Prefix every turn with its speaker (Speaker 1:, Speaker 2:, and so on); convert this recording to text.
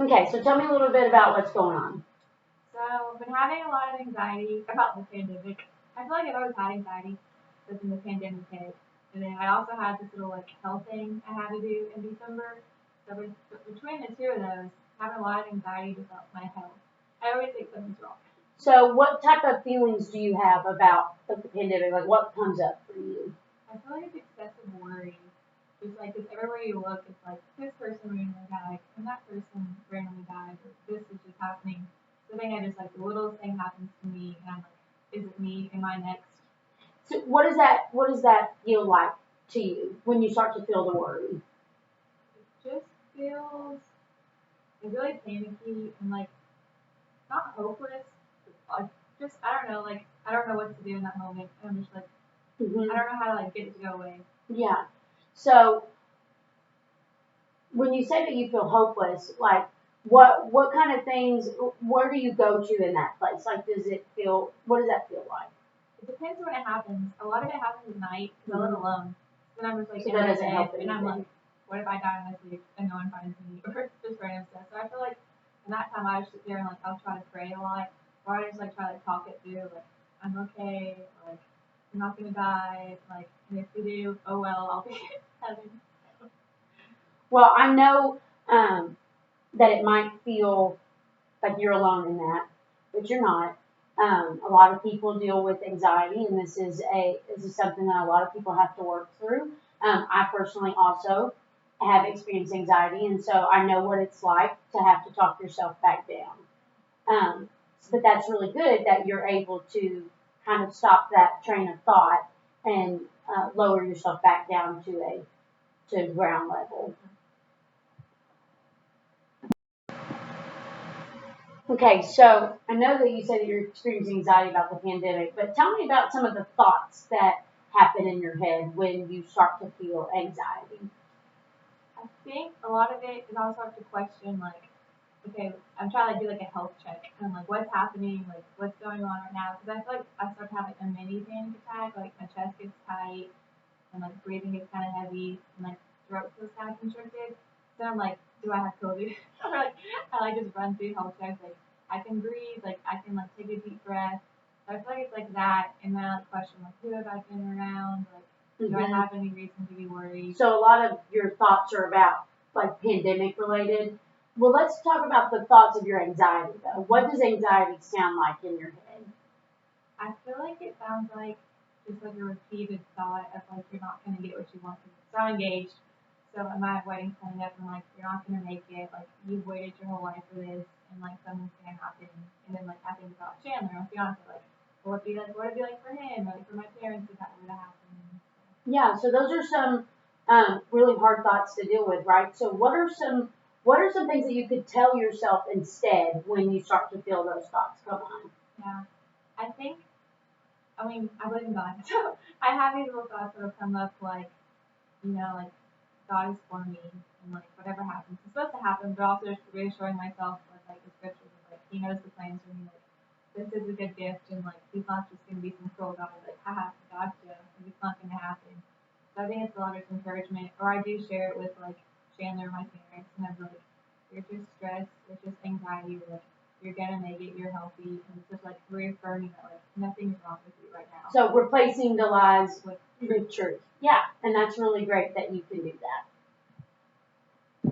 Speaker 1: Okay, so tell me a little bit about what's going on.
Speaker 2: So I've been having a lot of anxiety about the pandemic. I feel like I've always had anxiety since the pandemic hit. And then I also had this little like health thing I had to do in December. So between the two of those, having a lot of anxiety about my health. I always think something's wrong.
Speaker 1: So, what type of feelings do you have about the pandemic? Like, what comes up for you?
Speaker 2: I feel like it's excessive worry. Just like, cause everywhere you look, it's like this person randomly died, and that person randomly died, or this is just happening. So then I just like the littlest thing happens to me, and I'm like, is it me? Am I next?
Speaker 1: So, what does that feel like to you when you start to feel the worry?
Speaker 2: It just feels like really panicky and like not hopeless, but like just I don't know, like I don't know what to do in that moment, and I'm just like I
Speaker 1: Hmm.
Speaker 2: don't know how to like get it to go away.
Speaker 1: Yeah. So, when you say that you feel hopeless, like, what kind of things? Where do you go to in that place? Like, does it feel? What does that feel like?
Speaker 2: It depends when it happens. A lot of it happens at night because I live
Speaker 1: Hmm.
Speaker 2: alone. Then I'm just like
Speaker 1: So
Speaker 2: in
Speaker 1: that
Speaker 2: my
Speaker 1: doesn't
Speaker 2: bed
Speaker 1: help
Speaker 2: and I'm
Speaker 1: anything.
Speaker 2: like, what if I die in my sleep and no one finds me or just random stuff. So I feel like in that time I just sit there and like I'll try to pray a lot or I just like try to talk it through like I'm okay, like I'm not gonna die, like and if we do, oh well, I'll be in heaven.
Speaker 1: Well, I know that it might feel like you're alone in that, but you're not. A lot of people deal with anxiety, and this is something that a lot of people have to work through. I personally also have experienced anxiety, and so I know what it's like to have to talk yourself back down. But that's really good that you're able to kind of stop that train of thought and lower yourself back down to ground level. Okay, so I know that you said that you're experiencing anxiety about the pandemic, but tell me about some of the thoughts that happen in your head when you start to feel anxiety.
Speaker 2: I think a lot of it is I'll start to question like, okay, I'm trying to do like a health check and I'm like, what's happening? Like, what's going on right now? Because I feel like I start to have like a mini panic attack. Like my chest gets tight and like breathing gets kind of heavy and like throat feels kind of constricted. So I'm like, do I have COVID? Or like I like just run through health checks. Like I can breathe. Like I can like take a deep breath. So I feel like it's like that. And then I like question like, who have I been around? Like, do I
Speaker 1: Hmm.
Speaker 2: have any reason to be worried?
Speaker 1: So a lot of your thoughts are about like pandemic related. Well, let's talk about the thoughts of your anxiety though. What does anxiety sound like in your head?
Speaker 2: I feel like it sounds like just like a repeated thought of like you're not gonna get what you want. So I'm engaged. So my wedding's coming up and like you're not gonna make it. Like you've waited your whole life for this and like something's gonna happen. And then like I think about Chandler, my fiance, like what would it be like for him, or like for my parents if that were to happen.
Speaker 1: Yeah, so those are some really hard thoughts to deal with, right? So what are some things that you could tell yourself instead when you start to feel those thoughts come on?
Speaker 2: Yeah. I think I mean I believe in God. So I have these little thoughts that will come up like, like God is for me and like whatever happens, it's supposed to happen, but also just reassuring myself with like the scriptures of like He knows the plans for me, like this is a good gift and like He's not just gonna be some cruel God, like haha, gotcha, like it's not gonna happen. So I think it's a lot of encouragement, or I do share it with like Chandler, my parents, and I'm like, you're just stressed, it's just anxiety, like you're gonna make it, you're healthy, and it's just like reaffirming that like nothing's wrong with you right now.
Speaker 1: So replacing the lies
Speaker 2: With
Speaker 1: with truth. Yeah, and that's really great that you can do that.